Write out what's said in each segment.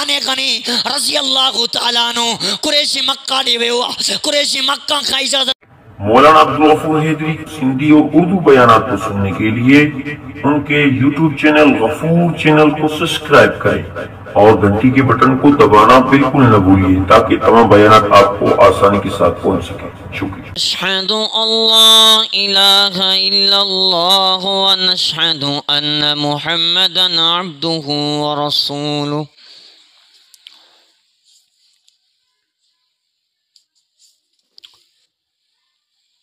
उस्मान गनी रज़ी अल्लाह तआला अन्हु कुरैशी मक्का ॾे वियो आहे। कुरैशी मक्का खां इजाज़त मौलाना अब्दुल गफूर हैदरी हिंदी और उर्दू बयानात को सुनने के लिए उनके यूट्यूब चैनल गफूर चैनल को सब्सक्राइब करें और घंटी के बटन को दबाना बिल्कुल न भूलिए ताकि तमाम बयानात आपको आसानी के साथ पहुंच सके। शुक्रिया। अशहदु अल्ला इलाहा इल्लल्लाह व नशहदु अन्न मुहम्मदन अब्दुहु व रसूलुहु।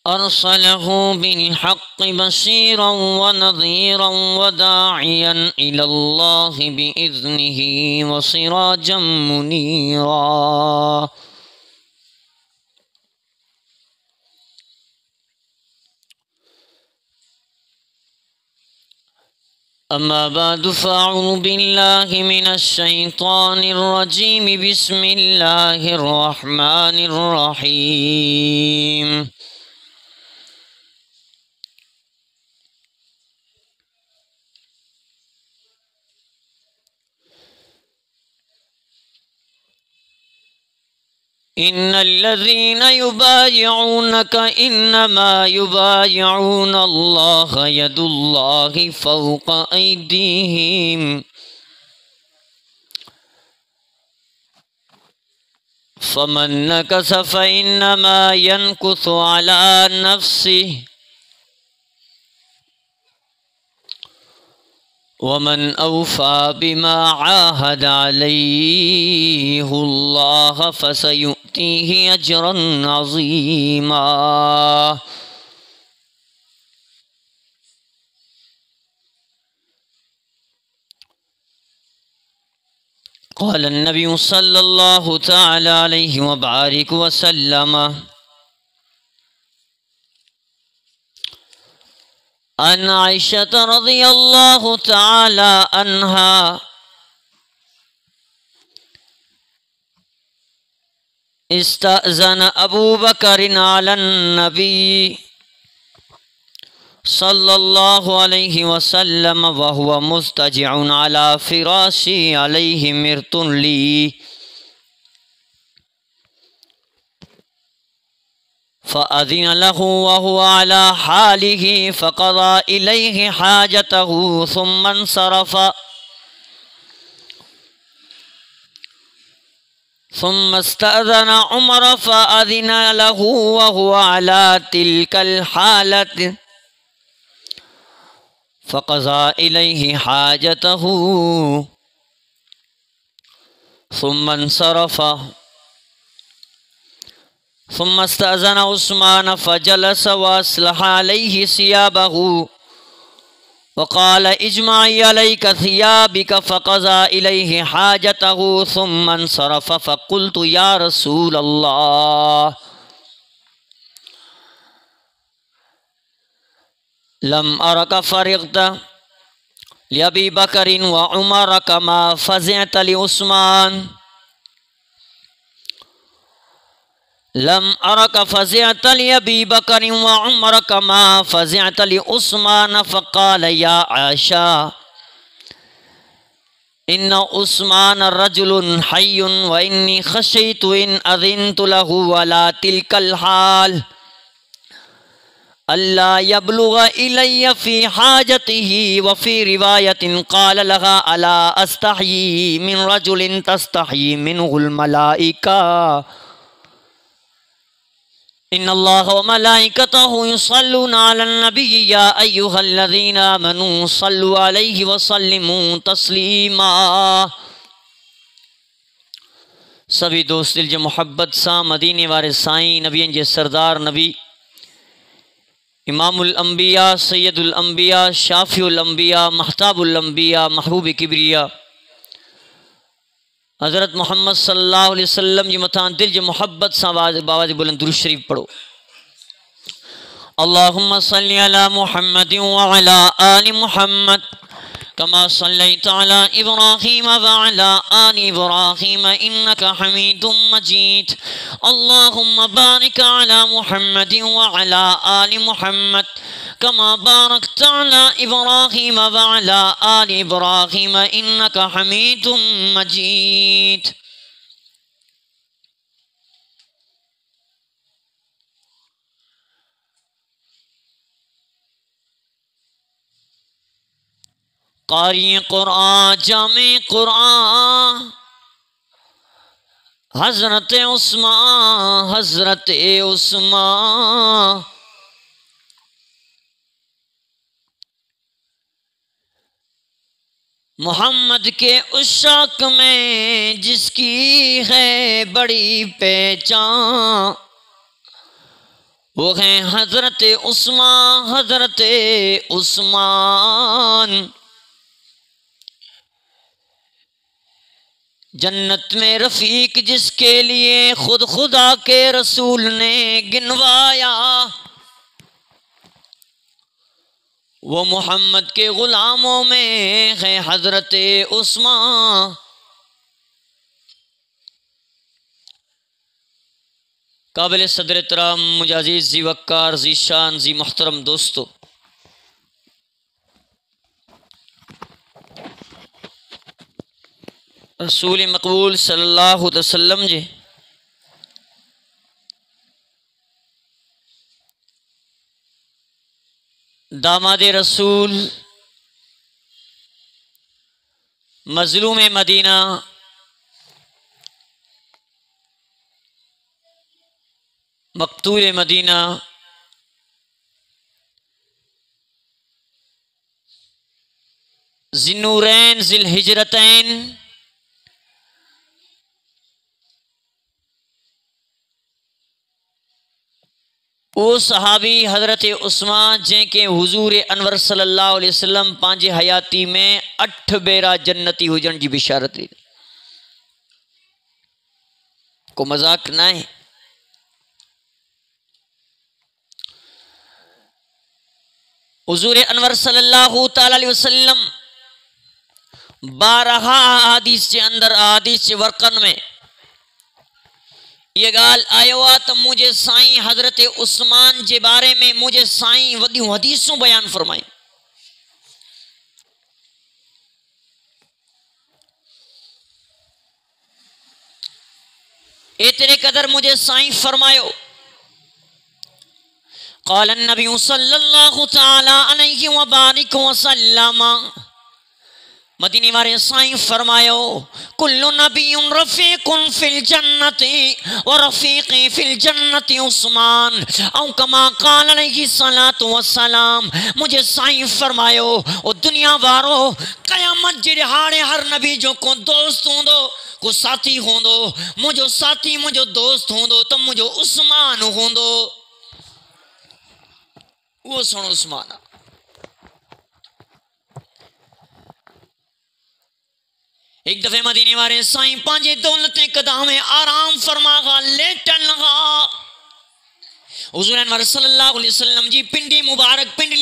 अरसलहु बिलहक़्क़ि बशीरन व नज़ीरन व दाइयन इलल्लाहि बिइज़्निहि व सिराजम मुनीरा। अम्मा बअदु फ़अऊज़ु बिल्लाहि मिनश शैतानिर रजीम। बिस्मिल्लाहिर रहमानिर रहीम। इन्नल्लज़ीना युबायिऊनक इन्नमा युबायिऊन अल्लाह यदुल्लाहि फ़ौक़ ऐदीहिम फ़मन नकस फ़इन्नमा यनकुसु अला नफ़्सिहि वमन औफ़ा बिमा आहद अलैहुल्लाह फसयुअतीहि अजरन अज़ीमा। क़ाल नबी सल्लल्लाहु तआला अलैहि व बारिक व सल्लम अन आयशा रज़ियल्लाहु तआला अन्हा इस्तअज़न अबू बकर अलन नबी सल्लल्लाहु अलैहि वसल्लम व हुवा मुस्तजिउन अला फिराशी अलैहि मिर्तुन ली फ़अज़िन लहु व हुवा अला हालिही फ़क़ज़ा इलैहि हाजतहु सुम्मा इंसरफ़ सुम्मा इस्तअज़न उमर फ़अज़िन लहु व हुवा अला तिल्कल हालत फ़क़ज़ा इलैहि हाजतहु सुम्मा इंसरफ़ सुम्मा इस्तअज़न उस्मान फ़जलस व अस्लह अलैहि सियाबहु वक़ाल इज्मई अलैका सियाबिक फ़क़ज़ा इलैहि हाजतहु सुम्मा इंसरफ़ फ़क़ुल्तु या रसूल अल्लाह लम अरक फ़रिग़त लिअबी बकरिन व उमर कमा फ़ज़िअत लिउस्मान लम अरक फ़ज़िअत लिअबी बकरिन व उमर कमा फ़ज़िअत लिउस्मान फ़क़ाल या आयशा इन्न उस्मान रजुलुन हय्युन व इन्नी ख़शीतु इन अज़िनतु लहु अला तिल्कल हाल अल्ला यबलुग इलैया फ़ी हाजतिही व फ़ी रिवायतिन क़ाल लहा अला अस्तहयी मिन रजुलिन तस्तहयी मिनहुल मलाइका इन्नल्लाह व मलाइकतहु युसल्लूना अलन नबी या अय्युहल्लज़ीना आमनू सल्लु अलैहि व सल्लिमू तस्लीमा। सभी दोस्त दिल जे मोहब्बत सां मदीने वारे साईं नबियन जे सरदार नबी इमामुल अंबिया सैयदुल अंबिया शाफिउल अंबिया महताबुल अंबिया महबूब किबरिया हज़रत मोहम्मद सल्लल्लाहु अलैहि वसल्लम जी मथां दिल जे मोहब्बत सां बावाज़ बुलंद दुरूद शरीफ पढ़ो। अल्लाहुम्मा सल्लि अला मुहम्मद व अला आलि मुहम्मद कमा सल्लैत अला इब्राहीम व अला आलि इब्राहीम इन्नका हमीदुम मजीद। अल्लाहुम्मा बारिक अला मुहम्मद व अला आलि मुहम्मद कमा बारकत अला इब्राहीम व अला आलि इब्राहीम इन्नका हमीदुम मजीद। कारी कुरान जामे कुरान हजरत उस्मान, हजरत उस्मान मोहम्मद के उस शौक में जिसकी है बड़ी पहचान, वो है हजरत उस्मान, हजरत उस्मान। जन्नत में रफीक जिसके लिए खुद खुदा के रसूल ने गिनवाया, वो मोहम्मद के गुलामों में है हजरत उस्मान। काबिल सदर एहतराम मुजाजिज जी वक्कार जी शान जी मोहतरम दोस्तों, रसूल मकबूल सल्लल्लाहु अलैहि वसल्लम जी दामाद रसूल मजलूम मदीना मकतूल मदीना ज़िन्नूरैन ज़िल हिजरतैन वो सहाबी हजरत उस्मान जैके हुजूर अनवर सल्लल्लाहु अलैहि वसल्लम पांजे हयाती में 8 बेरा जन्नती हुजन जी बिशारत दी। को मजाक ना है। हुजूर अनवर सल्लल्लाहु ताला अलैहि वसल्लम 12 हदीस के अंदर हदीस के वर्कन में ये गाल आयो आ तो मुझे साईं हजरत उस्मान के बारे में मुझे साईं वॾियूं हदीसूं बयान फरमाई। एतरे कदर मुझे साईं फरमायो क़ाल नबी सल्लल्लाहु तआला अलैहि व बारिक वसल्लम, मदीने वाले साईं फरमायो कुल्लु नबियुन रफीकुन फिल जन्नति व रफीक़ी फिल जन्नति उस्मान औ कमा क़ाल अलैहि सलातु वस्सलाम। मुझे साईं फरमायो ओ दुनिया वारो क़यामत जे हाड़े हर नबी जो को दोस्त होंदो, को साथी होंदो, मुझो साथी मुझो दोस्त होंदो तो मुझो उस्मान होंदो। वो सुनो उस्मान एक दफे मदीने वाले साईं पांजे दौलतें कदामे आराम फरमा लेटन लगा। हुजूर अनवर सल्लल्लाहु अलैहि वसल्लम जी पिंडली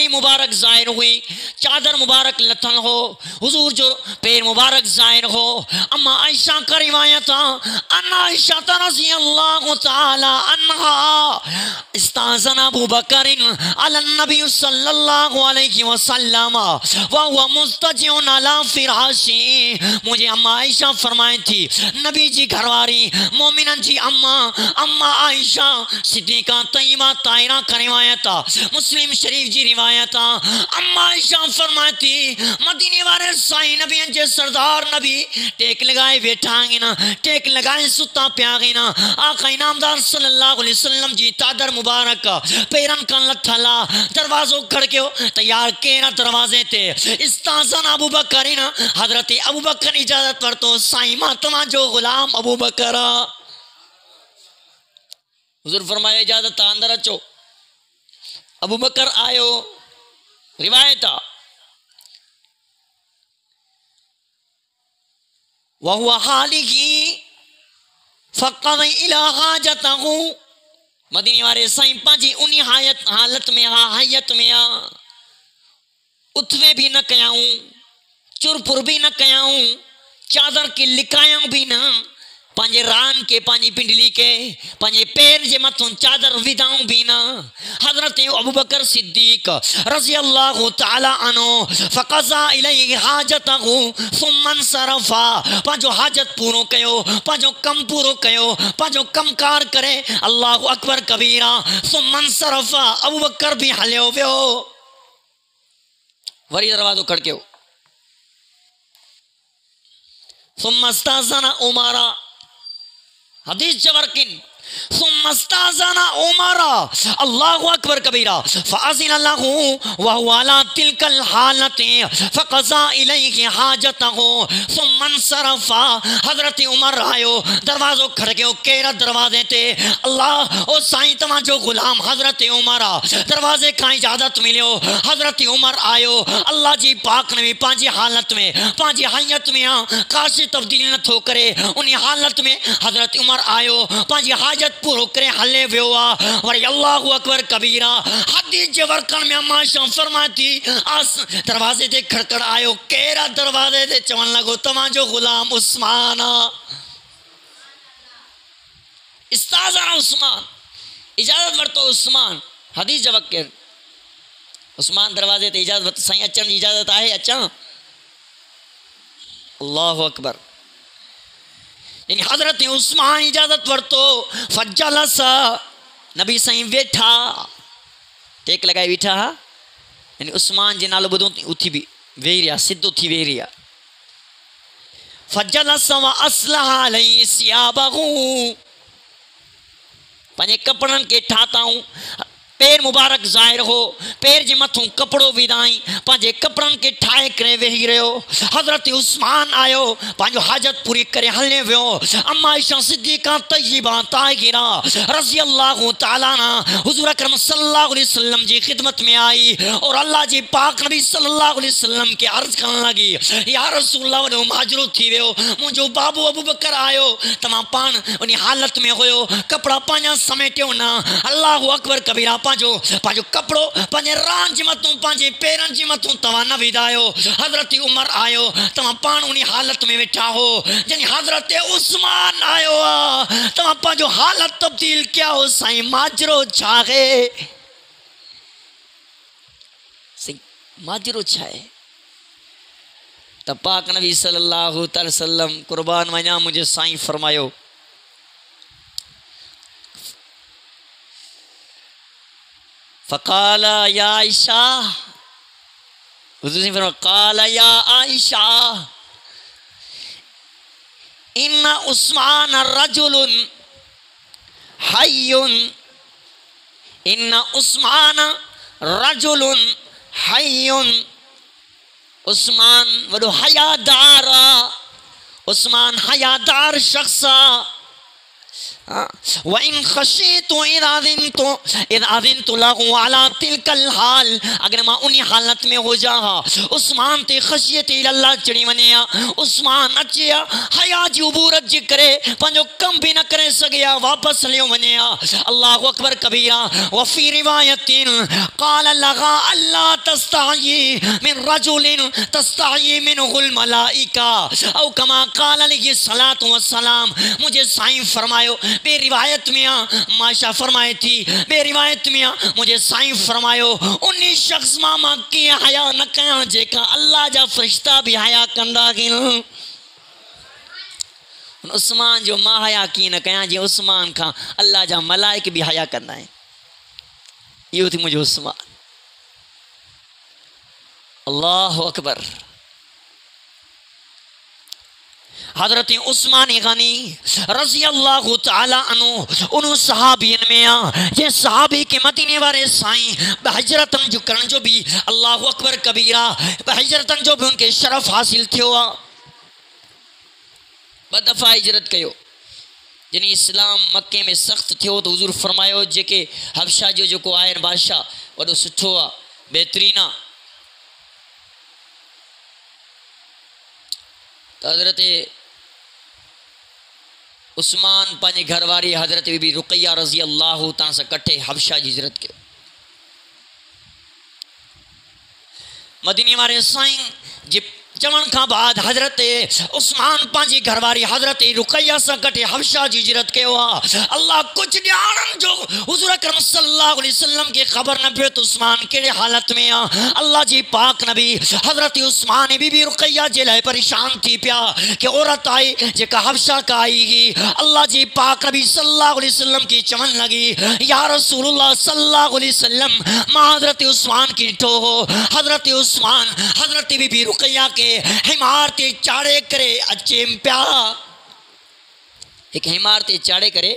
मुबारक जाहिर हुई, चादर मुबारक लथन हो, हुजूर जो पैर मुबारक जाहिर हो। अम्मा आयशा का रिवायत अन्ना आयशा रज़ियल्लाहु ताला अन्हा इस्ताज़न अबू बकर अला नबी सल्लल्लाहु अलैहि वसल्लम व हुवा मुस्तजिउन अला फिराशी। मुझे अम्मा आयशा फरमाई थी नबी जी घरवारी मोमिनन जी अम्मा आयशा सिद्दीका तय्यबा तायरा का रिवायत मुस्लिम शरीफ जी रिवायत। अम्मा आयशा फरमाती मदीने वाले साईं नबी जे सरदार नबी टेक लगाए बैठांगे ना, टेक लगाए सुता प्यागे ना। आका इनामदार सल्लल्लाहु अलैहि वसल्लम जी तादर मुबारक पैरन का लथला दरवाजो खड़के तैयार केरा दरवाजे ते इस्ताज़न अबू बकर ना हजरत अबू बकर इजाजत पर तो साईं मातमा जो गुलाम अबू बकर। हुजूर फरमाया इजाजत अंदर अचो। अबू बकर आयो। रिवायत वहुआ हालिही फक़द इला हाजतहु। मदीने वाले साईं पांजी उन्हीं हालत में hayat में उठवे भी न कयाऊं, चुरपुर भी न कयाऊं, चादर की लिकायां भी न, पंहिंजे रान के पंहिंजी पिंडली के पंहिंजे पैर जे मथां चादर विधाऊं भी न। हज़रत अबू बकर सिद्दीक रज़ी अल्लाहु तआला अन्हु फ़क़ज़ा इलैहि हाजतहु सुम्मा इंसरफ़ा, पंहिंजो हाजत पूरो कयो, पंहिंजो कम पूरो कयो, पंहिंजो कमकार करे अल्लाहु अकबर कबीरा सुम्मा इंसरफ़ा, अबू बकर भी हलियो वियो। वरी दरवाज़ो खड़कियो। सुम्मा इस्ताज़ना उमरा, हदीस जवरकिन सुम्मा इस्ताज़ना उमरा अल्लाहु अकबर कबीरा फ़अज़िन लहु व हुवा अला तिलकल हालति फ़क़ज़ा इलैहि हाजतहु सुम्मा इंसरफ़ा। हज़रत उमर आयो, दरवाज़ो खड़कियो। केरा दरवाज़े ते? अल्लाह ओ साईं तव्हांजो गुलाम हज़रत उमर आ। दरवाज़े खां इजाज़त मिलियो। हज़रत उमर आयो। अल्लाह जी पाक नबी पंहिंजी हालत में पंहिंजी हयत में काशी तब्दील नथो करे। उन हालत में हज़रत उमर आयो, पंहिंजी हाजत पूरो करे हले वियो आ। वरी अल्लाहु अकबर कबीरा हदीस जे वर्कन में अम्मा शाह फरमाती आस दरवाजे ते खड़खड़ आयो। केरा दरवाजे ते? चवण लगो तव्हांजो गुलाम उस्मान आ। इस्ताज़ना उस्मान, इजाजत वरतो उस्मान। हदीस जे वक़्त उस्मान दरवाजे ते इजाजत वरतो। साईं अचण जी इजाजत आहे? अचां? अल्लाहु अकबर। यानी हज़रत उस्मान इजाजत वरतो। फजलस, नबी साईं वेठा, टेक लगाए वेठा। यानी उस्मान जे नालो ॿुधो उथी भी वेही रहिया, सिद्धो थी वेही रहिया। फजलस व असलह अलैहि सियाबहु, पंहिंजे कपड़नि खे ठाताऊं। पैर मुबारक ज़ाहिर हो, पैर जे मथां कपड़ो विधाई, पंहिंजे कपड़नि खे ठाहे करे वेही रहियो। हज़रत उस्मान आयो, पंहिंजो हाजत पूरी करे हले वियो। अम्मा आयशा सिद्दीक़ा तय्यबा ताहिरा रज़ी अल्लाहु तआला अन्हा हुज़ूर अकरम सल्लल्लाहु अलैहि वसल्लम जी खिदमत में आई और अल्लाह जी पाक नबी सल्लल्लाहु अलैहि वसल्लम के अर्ज़ करण लगी, या रसूलल्लाह वॾो माजरो थी वियो, मुंहिंजो बाबू अबू बकर आयो, तव्हां पाण उन हालत में हुयो, कपड़ा पंहिंजा समेटियो न। अल्लाहु अकबर कबीरा। पंहिंजो कपड़ो पंहिंजे रान जे मथां पंहिंजे पेरनि जे मथां तव्हां न विधायो। हज़रत उमर आयो, तव्हां पाण उन हालत में वेठा हो। जॾहिं हज़रत उस्मान आयो आहे, तव्हां पंहिंजो हालत तब्दील कया हो। साईं माजरो छा आहे? माजरो छा आहे? त पाक नबी सल्लल्लाहु अलैहि वसल्लम कुर्बान वञा मुंहिंजे साईं फरमायो, फ़क़ाल या आयशा, क़ाल या आयशा इन्ना उस्मान रजुलुन हय्युन, इन्ना उस्मान रजुलुन हय्युन। उस्मान वॾो हयादार आ, उस्मान हयादार शख्स आ। वइन खशीतु इद अज़िनतु लहु अला तिलकल हाल, अगर मां उन हालत में हो जा उस्मान ते खशियत अल्लाह चढ़ी वने। उस्मान अचे हया जी उबूरत जे करे पंहिंजो कम भी न करे सघे, वापस हलियो वने। अल्लाहु अकबर कबीरा। व फी रिवायतिन क़ाल लगा अल्लाह तस्तही मिन रजुलिन तस्तही मिनहुल मलाइका औ कमा क़ाल अलैहि सलातु व सलाम। मुझे साईं फरमायो, बे रिवायत में माशा फरमाए थी, बे रिवायत में मुझे साईं फरमायो, उन शख्स मां कीअं हया न कयां जेका अल्लाह जा फरिश्ता भी हया कंदा आहिनि। उस्मान जो मां हया कीअं न कयां जीअं उस्मान खां अल्लाह जा मलाइक भी हया कंदा आहिनि। इहो थी मुंहिंजो उस्मान। अल्लाहु अकबर। हज़रत उस्मान गनी रज़ी अल्लाहु तआला अन्हु उन सहाबियन में जे सहाबी के मदीने वाले साईं बहिजरतन जो करण जो भी अल्लाहु अकबर कबीरा, बहिजरतन जो भी उनके शरफ हासिल थियो आ। ब दफ़ा हिजरत कयो। जॾहिं इस्लाम मक्के में सख़्त थियो तो हुज़ूर फरमायो जेके हबशा जो जेको आहे बादशाह वॾो सुठो आ, बहितरीन आ। तो हज़रत उस्मान पंहिंजे घरवारी हज़रत बीबी रुक़ैया रज़ी अल्लाहु तां सां कठे हबशा जी हिजरत कयो। मदीने वारे साईं चवण खां बाद हज़रत उस्मान पंहिंजी घरवारी हज़रत रुकैया सां गॾु हबशा जी हिजरत कयो आहे। अल्लाह कुछ ॼाणण जो हुज़ूर अकरम सल्लल्लाहु अलैहि वसल्लम खे ख़बर न पियो त उस्मान कहिड़े हालत में आहे। अल्लाह जी पाक नबी हज़रत उस्मान बीबी रुकैया जे लाइ परेशान थी पिया कि औरत आई जेका हबशा का आई हुई। अल्लाह जी पाक नबी सल्लल्लाहु अलैहि वसल्लम की चवण लगी या रसूलुल्लाह सल्लल्लाहु अलैहि वसल्लम मां हज़रत उस्मान की ॾिठो हो। हज़रत उस्मान हज़रत बीबी रुकैया के हिमार ते चाड़े करे अचेम पिया। एक हिमार ते चाड़े करे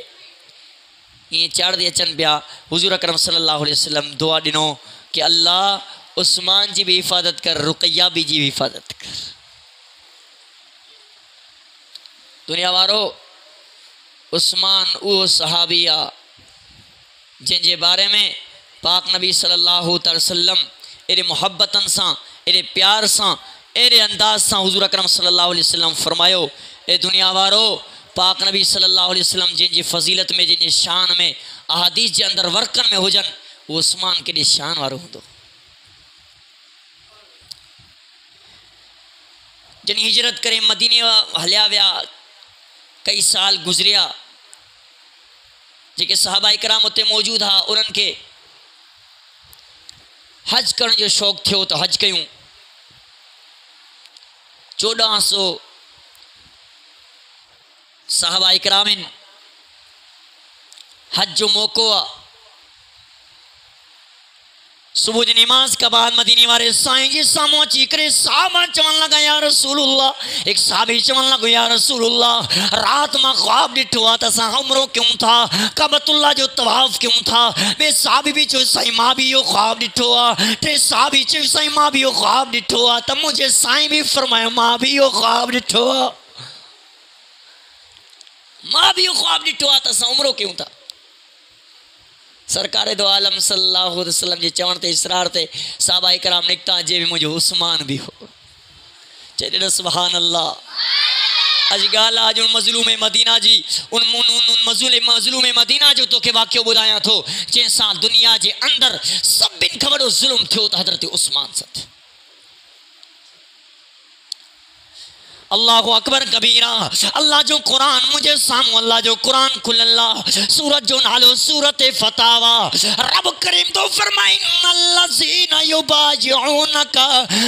ये चाड़े अचन पिया। हुज़ूर अकरम सल्लल्लाहु अलैहि वसल्लम दुआ ॾिनो कि अल्लाह उस्मान जी भी हिफ़ाज़त कर, रुकैया भी जी भी हिफ़ाज़त कर। दुनिया वारो उस्मान उहो सहाबी आ जंहिंजे बारे में पाक नबी सल्लल्लाहु अलैहि वसल्लम एॾे मुहब्बतन सां एॾे प्यार सां एड़े अंदाज से हुज़ूर अकरम सल्लल्लाहु अलैहि वसल्लम फरमायो ए दुनिया वारो पाक नबी सल्लल्लाहु अलैहि वसल्लम जिन जी फजीलत में जिन जी शान में अहादीस के अंदर वर्कन में हुजन वो उस्मान के शान वारो होंदो। जिन हिजरत करे मदीने हलिया विया कई साल गुजरिया जेके सहाबा इकराम उते मौजूद हा उन्हनि के हज करण जो शौक़ थियो तो हज कयूं। 1400 सहाबा इकरामिन हज जो मौको आ। सुबह की नमाज का बाद मदीने वाले साईं जी सामू अची करे साहबा चवन लगा या रसूलुल्लाह। एक साहबी चवन लगो या रसूलुल्लाह रात में ख्वाब डिठो आ त असां उम्रो क्यों था काबतुल्लाह जो तवाफ क्यों था। बे साहबी भी चो साईं मां भी यो ख्वाब डिठो आ। टे साहबी चो साईं मां भी यो ख्वाब डिठो आ। त मुझे साईं भी फरमायो मां भी यो ख्वाब डिठो आ। मां भी यो ख्वाब डिठो आ त असां उम्रो क्यों था। सरकार दो आलम सल्लल्लाहु अलैहि वसल्लम जे चवण ते इसरार ते साहबा इकराम निकता जे भी मुझे उस्मान भी हो चेड़े सुभान अल्लाह। अज गाल आज उन मजलूम मदीना जी उन मजलूम मदीना जो तोखे वाक्यो बुधाया थो जैसा दुनिया जे अंदर सभिन खां वॾो ज़ुल्म थियो त हज़रत उस्मान सां। अल्लाहु अकबर कबीरा। अल्लाह जो कुरान मुझे सामू अल्लाह जो कुरान खुलल्ला सूरत जो नालो सूरत फतावा। रब करीम तो फरमाइन अल्लज़ीना युबाजिऊनका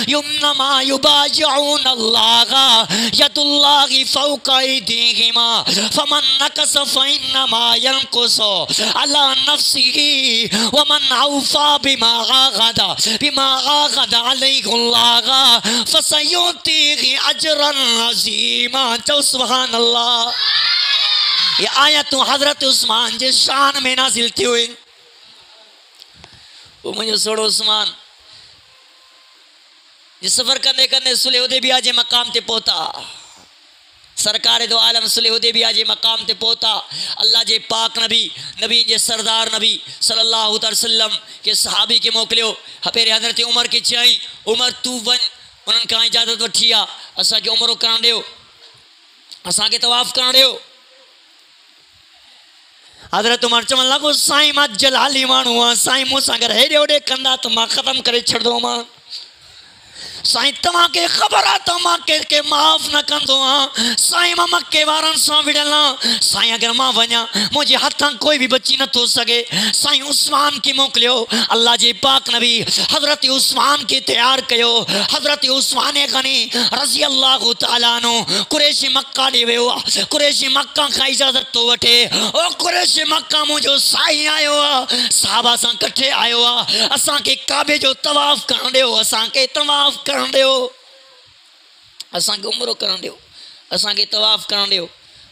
युन्नमा युबाजिऊन अल्लाह यदुल्लाहि फौका अयदीहिमा फमन नकस फइन्नमा यनकुसु अला नफ्सिही वमन औफा बिमा आगदा अलैहिल्लाह फसयुतीहि अजरन अज़ीमा। चौ सुभान अल्लाह। ये आयत हजरत उस्मान जे शान में नाजिल थी हुई। वो मुझे सोड़ो उस्मान जे सफर करने करने सुलह हुदैबिया जे मकाम ते पहुता। सरकार दो आलम सुलह हुदैबिया जे मकाम ते पहुता। अल्लाह जे पाक नबी जे सरदार नबी सल्लल्लाहु अलैहि वसल्लम के सहाबी के मोकलियो। पेरे हजरत उमर के चई उमर तू वन उन्हनि खां इजाज़त वठी आ असांखे उमरो करण ॾियो असांखे तवाफ़ करण ॾियो। हज़रत उमर चवण लॻो साईं मां जलाली माण्हू आहियां साईं मूंसां गॾु हेॾे होॾे कंदा त मां ख़तमु करे छॾंदोमांव। साईं तव्हांखे ख़बर आहे त मां कंहिंखे माफ़ न कंदो आहियां। साईं मां मके वारनि सां विढ़ियल आहियां। साईं अगरि मां वञा मुंहिंजे हथां कोई बि बची नथो सघे। साईं उस्मान खे मोकिलियो। अल्लाह जे पाक नबी हज़रत उस्मान खे तैयार कयो। हज़रत उस्मान गनी रज़ी अल्लाहु तआला अन्हु कुरैशी मक्का ॾे वियो आहे। कुरैशी मक्का खां इजाज़त थो वठे। ओ कुरैशी मक्का मुंहिंजो साईं आयो आहे साहबा सां कठे आयो आहे असांखे काबे जो तवाफ़ करण ॾियो असांखे तवाफ़ करण ॾियो असांखे उमरो करण ॾियो असांखे तवाफ़ करण ॾियो।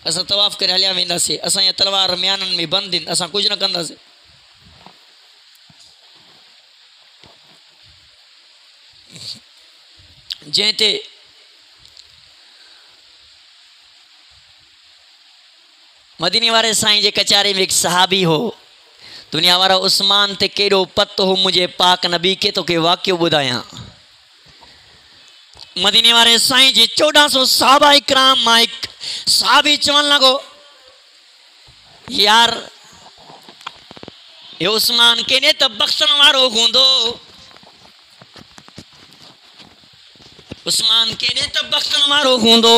असां तवाफ़ करे हलिया वेंदासीं। असांजा तलवार म्याननि में बंदि आहिनि असां कुझु न कंदासीं। जंहिं ते मदीने वारे साईं जे कचारे में एक सहाबी हो। दुनिया वारा उस्मान ते केॾो पतो हो मुंहिंजे पाक नबी खे तोखे वाक़ियो ॿुधायां। मदीने वारे साईं जी 1400 सहाबा इकराम मां हिकु सहाबी चवण लॻो यार ये उस्मान केने त बख़्शण वारो हूंदो। उस्मान के ने त बख्तन वारो हूंदो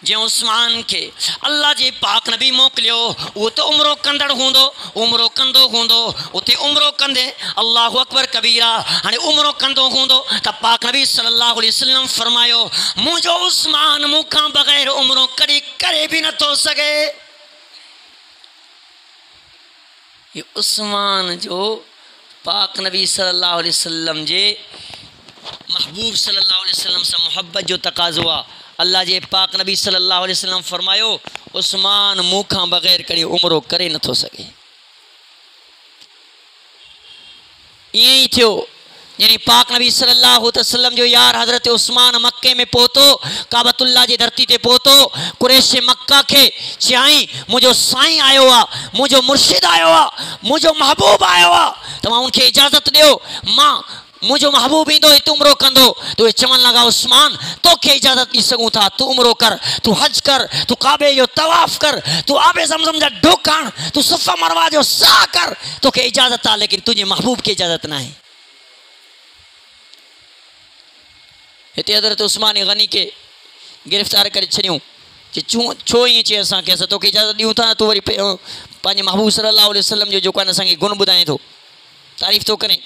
जे उस्मान के अल्लाह जे पाक नबी मोकिलियो वो तो उम्रो कंदड़ हूंदो उम्रो कंदो हूंदो उते उम्रो कंदे अल्लाहु अकबर कबीरा हाणे उम्रो कंदो हूंदो त पाक नबी सल्लल्लाहु अलैहि वसल्लम फरमायो मुंहिंजो उस्मान मूंखां बग़ैर उम्रो कॾहिं करे बि नथो सघे। ये उस्मान जो पाक नबी सल्लल्लाहु अलैहि वसल्लम जे महबूब सल्लल्लाहु अलैहि वसल्लम से मोहब्बत जो तकाज़ो आहे। अल्लाह जे पाक नबी सल्लल्लाहु अलैहि वसल्लम फरमायो उस्मान मूंखां बग़ैर कॾहिं उम्रो करे नथो सघे। ईअं ई थियो यानी पाक नबी सल्लल्लाहु अलैहि वसल्लम जो यार हज़रत उस्मान मक्के में पहुतो काबतुल्लाह जी धरती ते पहुतो कुरैश मक्का के चयाई मुझो साईं आयो आहे मुझो मुर्शिद आयो आहे मुझो महबूब आयो आहे तव्हां उनखे इजाज़त ॾियो मां मुझो महबूब इंदो हिते उम्रो कंदो तो चवण लगा उस्मान तोखे इजाज़त दी सघूं था तू उम्रो कर तू हज कर तू काबे जो तवाफ कर तू आबे ज़मज़म जा ढोक आण तू सफ़ा मरवा जो सा कर तोखे इजाज़त आहे लेकिन तुझे महबूब के इजाज़त ना है। हिते हज़रत उस्मान गनी के गिरफ्तार करे छॾियूं कि छो ईअं चए असांखे असां तोखे इजाज़त ॾियूं था तूं वरी पंहिंजे महबूब सल्लल्लाहु अलैहि वसल्लम जो जेको आहे असांखे गुण ॿुधाए थो तारीफ़ थो करे।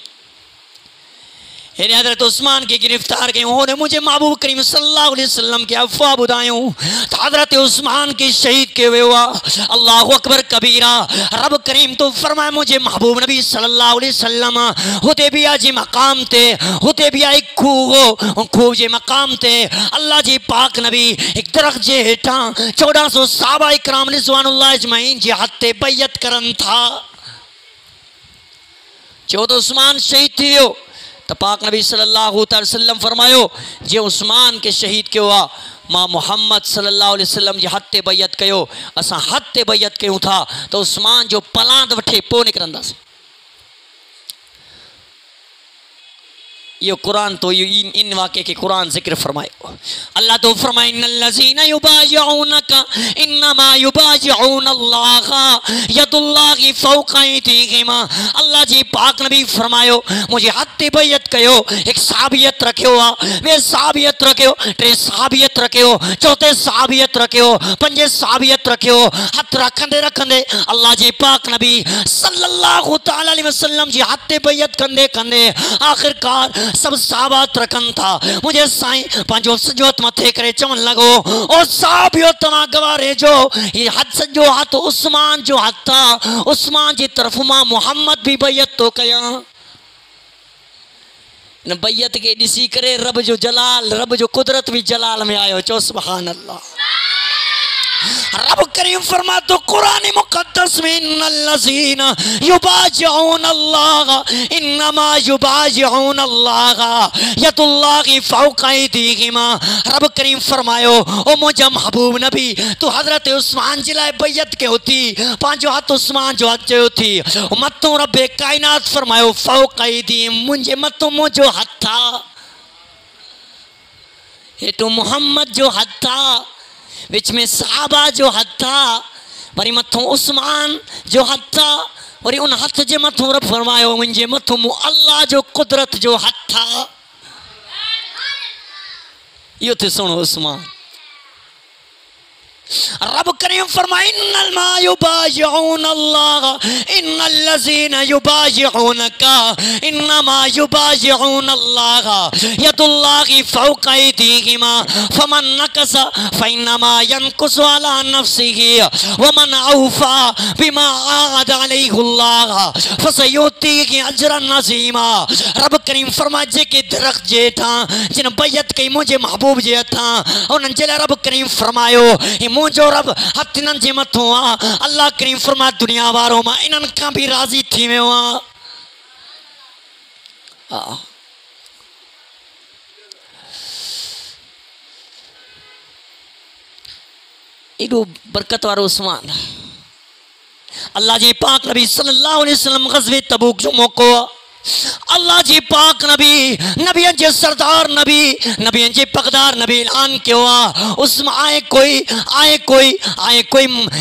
हिन हज़रत उस्मान के गिरफ्तार कयूं होने मुझे महबूब करीम सल्लल्लाहु अलैहि वसल्लम के अफ़वाह ॿुधायूं त हज़रत उस्मान के शहीद कयो वियो आहे। अल्लाहु अकबर कबीरा रब करीम तो फरमाए मुझे महबूब नबी सल्लल्लाहु अलैहि वसल्लम हुदैबिया जे मक़ाम ते हुदैबिया एक खूह जे मक़ाम ते अल्लाह जे पाक नबी एक दरख़्त जे हेठां 1400 सहाबा इकराम रिज़वानुल्लाह अजमईन जे हथ ते बैयत करनि था। चओ त उस्मान शहीद थी वियो तो पाक नबी सल्लल्लाहु अलैहि वसल्लम फरमायो जे उस्मान के शहीद कयो आहे मां मोहम्मद सल्लल्लाहु अलैहि वसल्लम जे हथ ते बैयत कयो असां हथ ते बैयत कयूं था तो उस्मान जो पलांद वठे पोइ निकिरंदासीं। यो कुरान तो इन वाक़े के कुरान जिक्र फरमायो अल्लाह तो फरमाए इन्नल्लज़ीना युबायिऊनका इन्नमा युबायिऊनल्लाह यदुल्लाहि फौक़ अयदीहिम। अल्लाह जी पाक नबी फरमायो मुझे हथ ते बैयत कयो एक साबियत रखियो आहे वे साबियत रखियो टे साबियत रखियो चौथे साबियत रखियो पंजे साबियत रखियो हथ रखंदे रखंदे अल्लाह जी पाक नबी सल्लल्लाहु तआला अलैहि वसल्लम जी हथ ते बैयत कंदे कंदे आखिरकार सब साबियत रखन था मुझे साईं पंहिंजो सॼो हथ मथे करे चवण लॻो ओ साबियो तव्हां गवारे जो ये हथ सॼो हथ उस्मान जो हथ था उस्मान जी तरफ़ मां मोहम्मद भी बैयत तो कयां। इन बैयत के ॾिसी करे रब जो जलाल रब जो कुदरत भी जलाल में आयो चो सुभान अल्लाह। रब करीम फरमातो कुरान मुक़द्दस में इन्नल्लज़ीना युबायिऊनल्लाह इन्नमा युबायिऊनल्लाह यदुल्लाहि फौक़ अयदीहिम। रब करीम फरमायो ओ मुझा महबूब नबी तू हज़रत उस्मान जे लाइ बैयत कयो थी पंहिंजो हथ उस्मान जो हथ चयो थी मथों रब कायनात फरमायो फौक़ अयदीहिम मुंहिंजे मथों मुंहिंजो हथ आहे हेठों मोहम्मद जो हथ आहे विच में सहाबा जो हथ था वरी मथों उस्मान जो हथ था वरी उन हथ जे मथों रब फरमायो मुंहिंजे मथों मूं अल्लाह जो कुदरत जो हथ था। इहो थे सुनो उस्मान रब करीम फरमाए इन्नमा युबायिऊनल्लाह इन्नल्लज़ीना युबायिऊनका इन्नमा युबायिऊनल्लाह यदुल्लाहि फौक़ अयदीहिम फमन नकसा फइन्नमा यनकुसु अला नफ्सिही वमन औफा बिमा आद अलैहिल्लाह फसयुतीहि अजरन अज़ीमा। रब करीम फरमाए जेके दरख़्त जे हेठां जिन बैयत कई मुंहिंजे महबूब जे हथां उन्हनि जे लाइ रब करीम फरमायो मुझो रब हथ इन्हनि जे मथों आहे अल्लाह करीम फरमाए दुनिया वारो मां इन्हनि खां भी राज़ी थी वियो आहे। एॾो बरकत वारो उस्मान अल्लाह जे पाक नबी सल्लल्लाहु अलैहि वसल्लम ग़ज़वे तबूक जो मौक़ो अल्लाह जी पाक नबी नबियन जे सरदार नबी नबियन जे पकदार नबी ऐलान कियो आ उसमें आए कोई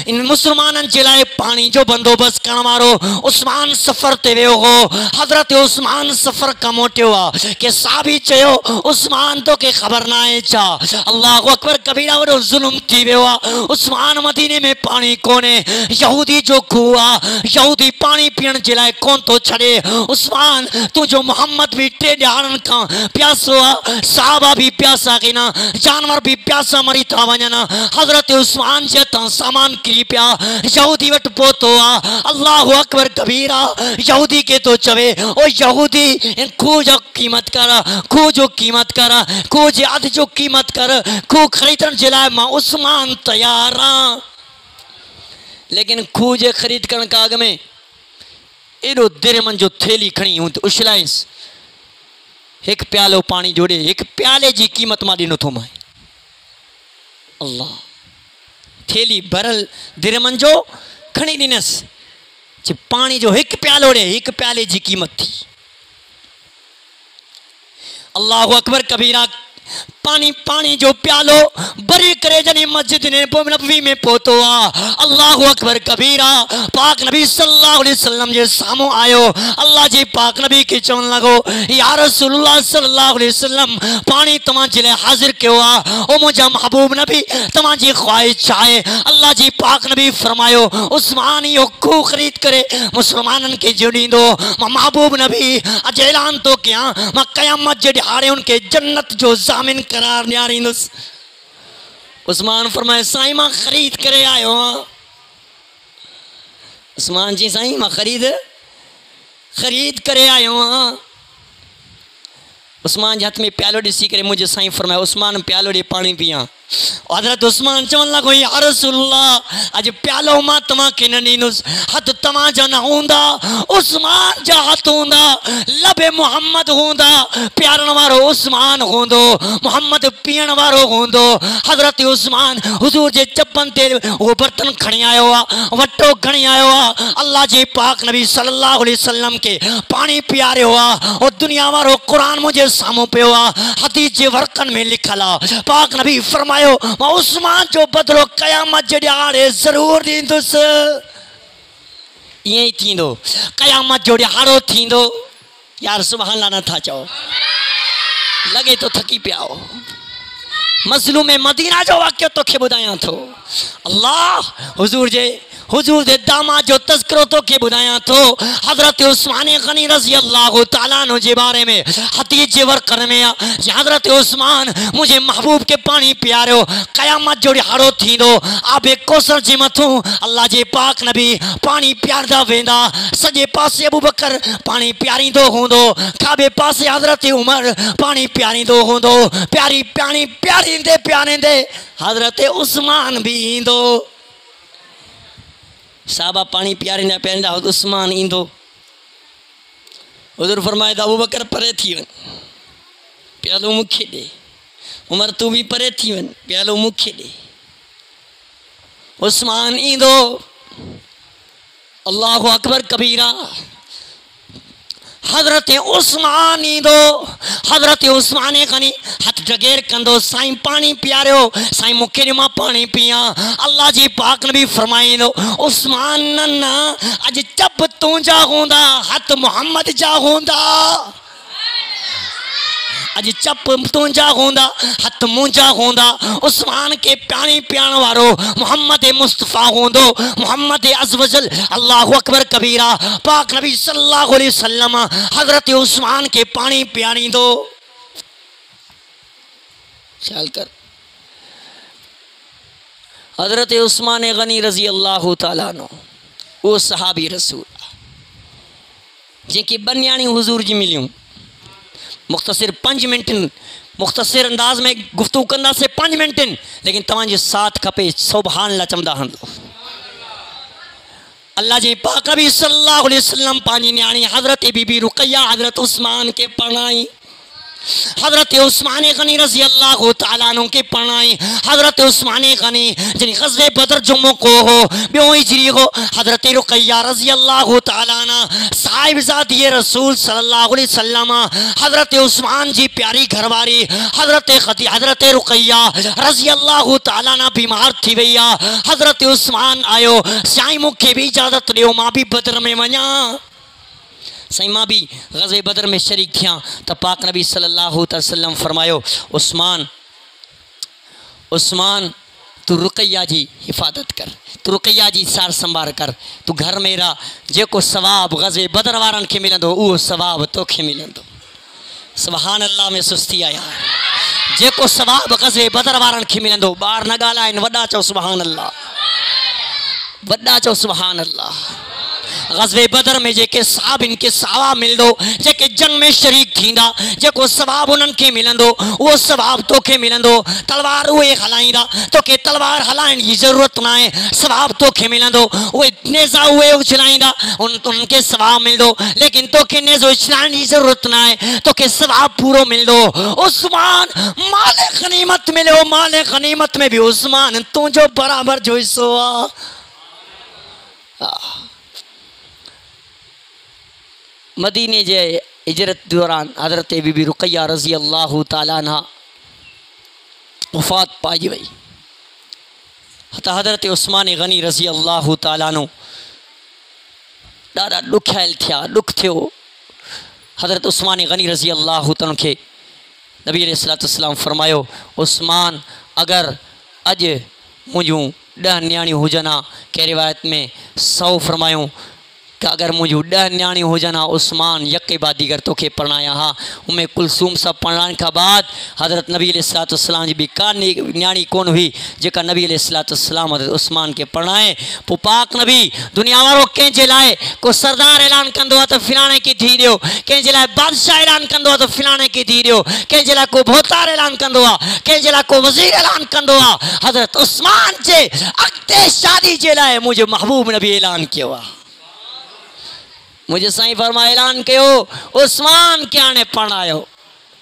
इन मुसलमानन जे लाए पानी जो बंदोबस्त करण वारो उस्मान सफ़र ते वियो हो। हज़रत उस्मान सफ़र का मोटियो आ के साहबी चयो उस्मान तो के ख़बर ना आहे छा। अल्लाहु अकबर कबीरा वॾो ज़ुल्म थी वियो आ। उस्मान मदीने में पानी कोने यहूदी जो खूह आ यहूदी पानी पीअण जे लाइ कोन थो छॾे। उस्मान तू जो मोहम्मद भी 3 ॾियारनि खां प्यासो आ साहबा भी प्यासा किना जानवर भी प्यासा मरी था वञनि। हज़रत उस्मान जे हथां सामान किरी पिया यहूदी वटि पहुतो आ। अल्लाहु अकबर कबीरा यहूदी के तो चवे ओ यहूदी खूह जो कीमत कर खूह जो कीमत कर खूह जे अध जो कीमत कर खूह ख़रीदण जे लाइ मां उस्मान तैयार आ। लेकिन खूह जे ख़रीद करण खां अॻु में एडो दिरमन जो थैली खणी उछलाइस एक प्यालो पानी जोड़े एक प्याले जी कीमत मां ॾिनो थो मां। अल्लाह थैली भरल दिरमन जो खणी ॾिनसि पानी जो एक प्यालो ॾे एक प्याले जी कीमत थी। अल्लाहु अकबर कबीरा पानी जो प्यालो बरी करे जनी मस्जिद ने नबवी में पहुतो आ। अल्लाहु अकबर कबीरा पाक नबी सल्लल्लाहु अलैहि वसल्लम जे सामो आयो। अल्लाह जी पाक नबी के चवन लगो या रसूलुल्लाह सल्लल्लाहु अलैहि वसल्लम पानी तमा जे लाइ हाजिर कयो आ ओ मुंहिंजा महबूब नबी तमा जी ख्वाहिश छा आहे। अल्लाह जी पाक नबी फरमायो उस्मान यो खूह खरीद करे मुसलमानन के जोड़ींदो मां महबूब नबी अज ऐलान तो कयां मां क़यामत जे ॾिहाड़े उनके जन्नत जो जामिन करार ॾियारींदुसि। उस्मान फरमाए साईं मां ख़रीद करे आयो आहियां। उस्मान जी साईं मां ख़रीद करे आयो आहियां। उस्मान जे हथ में प्यालो ॾिसी करे मुंहिंजे साईं फरमाए उस्मान प्यालो ॾे पाणी पियां। हज़रत उस्मान चवन लॻो या रसूलल्लाह अज प्यालो मां तव्हांखे न ॾींदुसि हथ तव्हांजा न हूंदा उस्मान जा हथ हूंदा लबे मोहम्मद हूंदा प्यारण वारो उस्मान हूंदो मोहम्मद पीअण वारो हूंदो। हज़रत उस्मान हुजूर जे चपन ते वो बर्तन खणी आयो आहे वटो खणी आयो आहे। अल्लाह जे पाक नबी सल्लल्लाहु अलैहि वसल्लम के पानी पियारियो आहे। और दुनिया वारो क़ुरान मुंहिंजे साम्हूं पियो आहे हदीस जे वर्कन में लिखल आहे। पाक नबी फरमायो मां उस्मान जो बदलो क़यामत जे ॾिहाड़े ज़रूर ॾींदुसि। ईअं ई थींदो क़यामत जो ॾिहाड़ो थींदो। यार सुभान अल्लाह नथा चओ लगे तो थकी पिया हो। मज़लूम मदीना जो वाक़ियो तोखे ॿुधायां थो। अल्लाह हुजूर जे दामाद जो तज़किरो तोखे ॿुधायां थो। हज़रत उस्मान गनी रज़ी अल्लाह तआला अन्हु जे बारे में हदीस जे वर्कन में हज़रत उस्मान मुझे महबूब के पानी पियारियो क़यामत जो ॾिहाड़ो थींदो आबे कौसर जे मथां अल्लाह जे पाक नबी पानी पियारदा वेंदा। सॼे पासे अबू बकर पानी पियारींदो हूंदो खाॿे पासे हज़रत उमर पानी पियारींदो हूंदो। पानी पियारींदे हज़रत उस्मान भी ईंदो। साहबा पानी पियारींदा उस्मान ईंदो। हुज़ूर फरमाए अबू बकर परे थी वन प्यालो मूंखे ॾे। उमर तू भी परे थी वन प्यालो मूंखे ॾे। उस्मान ईंदो। अल्लाहु अकबर कबीरा हज़रत उस्मान ईंदो। हज़रत उस्मान खनी हथ जगेर कंदो साईं पानी पियारियो साईं मूंखे ॾे मां पानी पियां। अल्लाह जी पाक नबी फरमाईंदो उस्मान न अज चप तुंहिंजा हूंदा हथ मोहम्मद जा हूंदा। अज चप तुंहिंजा हूंदा हथ मुंहिंजा हूंदा। उस्मान के पानी पियाण वारो मोहम्मद मुस्तफ़ा हूंदो मोहम्मद अज़वजल। अल्लाहु अकबर कबीरा पाक नबी सल्लल्लाहु अलैहि वसल्लम हज़रत उस्मान के पानी पियारींदो। ख्याल कर हज़रत उस्मान गनी रज़ी अल्लाह तआला अन्हु वो सहाबी रसूल जंहिंखे बनियाणी हुजूर जी मिलियूं। मुख्तसिर 5 मिनट मुख्तसिर अंदाज में गुफ्तगू कंदा से 5 मिनट लेकिन तव्हांजो साथ खपे सुभान अल्लाह चमदा हंदो। अल्लाह जी पाक नबी सल्लल्लाहु अलैहि वसल्लम पांजी न्याणी हज़रत बीबी रुक़ैया हज़रत उस्मान के पढ़ाई हजरत उस्मान गनी रजी अल्लाह तआला अन्हु के पढ़ाई हजरत उस्मान गनी जिन ग़ज़वे बदर जो मौको हो बियो हिजरी हो हजरत रुक़ैया रजी अल्लाह तआला अन्हा साहिबजादी रसूल सल्लल्लाहु अलैहि वसल्लम हजरत उस्मान जी प्यारी घरवारी हजरत रुक़ैया रजी अल्लाह तआला अन्हा बीमार थी वैया हजरत उस्मान आयो साईं मूंखे भी इजाज़त ॾियो मां भी बदर में वञा सही मां भी ग़ज़वे बदर में शरीक थियां त पाक नबी सल्लल्लाहु अलैहि वसल्लम फरमायो उस्मान उस्मान तू रुक़ैया जी हिफाजत कर तू रुक़ैया जी सार संभार कर तू घर में रह जेको सवाब ग़ज़वे बदर वारन के मिलंदो उहो सवाब तोखे मिलंदो सुभान अल्लाह में सुस्ती आया जेको सवाब ग़ज़वे बदर वारन के मिलंदो ॿार न ॻाल्हाइनि वॾा चओ सुभान अल्लाह वॾा चओ सुभान अल्लाह ग़ज़वे बदर में जेके सहाबिन के सावा मिलंदो जेके जंग में शरीक थींदा जेको सवाब उन्हनि खे मिलंदो उहो सवाब तोखे मिलंदो तलवार उहे हलाईंदा तोखे तलवार हलाइण जी ज़रूरत न आहे सवाब तोखे मिलंदो उहे नेज़ा उहे उछलाईंदा उन्हनि खे सवाब मिलंदो लेकिन तोखे नेज़ो उछलाइण जी ज़रूरत न आहे तोखे सवाब पूरो मिलंदो उस्मान माले गनीमत मिलियो माले गनीमत में भी उस्मान तुंहिंजो बराबर जो हिस्सो आहे मदीने जे हिजरत दौरान हजरत बीबी रुक़ैया रज़ी अल्लाह तआला अन्हा वफ़ात पाई वई त हजरत उस्मान गनी रज़ी अल्लाह तआला अन्हु ॾाढा ॾुखियाल थिया ॾुख थियो हजरत उस्मान गनी रज़ी अल्लाह तआला खे नबी अलैहिस्सलातु वस्सलाम फरमायो उस्मान अगर अॼु मुंहिंजूं 10 न्याणियूं हुजनि हा कंहिं रिवायत में 100 फरमायूं कि अगर मुझे 10 न्याणी हो जाना उस्मान यके बाद दीगर तोखे पढ़ाया हाँ उमें कुलसूम सब पढ़ाने के बाद हज़रत नबी अलैहिस्सलाम जी भी का न्याणी कौन हुई जेका नबी अलैहिस्सलाम हज़रत उस्मान के पढ़ाए पो पाक नबी दुनिया वालों कंहिंजे लाइ को सरदार ऐलान कंदो आहे त फिलाणे खे थी ॾियो कंहिंजे लाइ बादशाह ऐलान कंदो आहे त फिलाणे खे थी ॾियो कंहिंजे लाइ को भोतार ऐलान कंदो आहे कंहिंजे लाइ को वज़ीर ऐलान कंदो आहे हज़रत उस्मान जे अॻिते शादी जे लाइ मुंहिंजो महबूब नबी ऐलान कयो आहे मुझे साईं फरमा ऐलान कयो उस्मान के आने पढ़ायो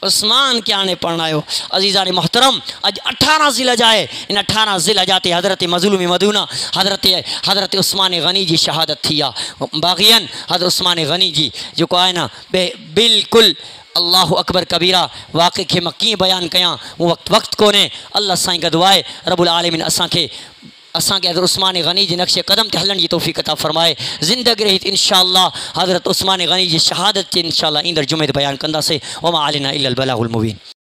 उस्मान के आने पढ़ायो अजीज़ान मोहतरम अज 18 ज़िलहज आहे इन 18 ज़िलहज ते हज़रत मज़लूम मदीना हज़रत उस्मान गनी जी शहादत थी आहे बाग़ियन हज़रत उस्मान गनी जी जेको आहे न बिल्कुलु अल्लाह अकबर कबीरा वाक़े खे मां कीअं बयानु कयां उहो वक़्तु कोन्हे अल्लाह साईं गॾु आहे रब्बुल आलमीन असांखे हज़रत उस्मान गनी जी नक्शे कदम ते हलण जी तौफ़ीक़ अता फरमाए ज़िंदगी रही इंशाअल्लाह हज़रत उस्मान गनी जी शहादत इंशाअल्लाह ईंदड़ जुमे ते बयानु कंदासीं वमा अलैना इल्लल बलागुल मुबीन।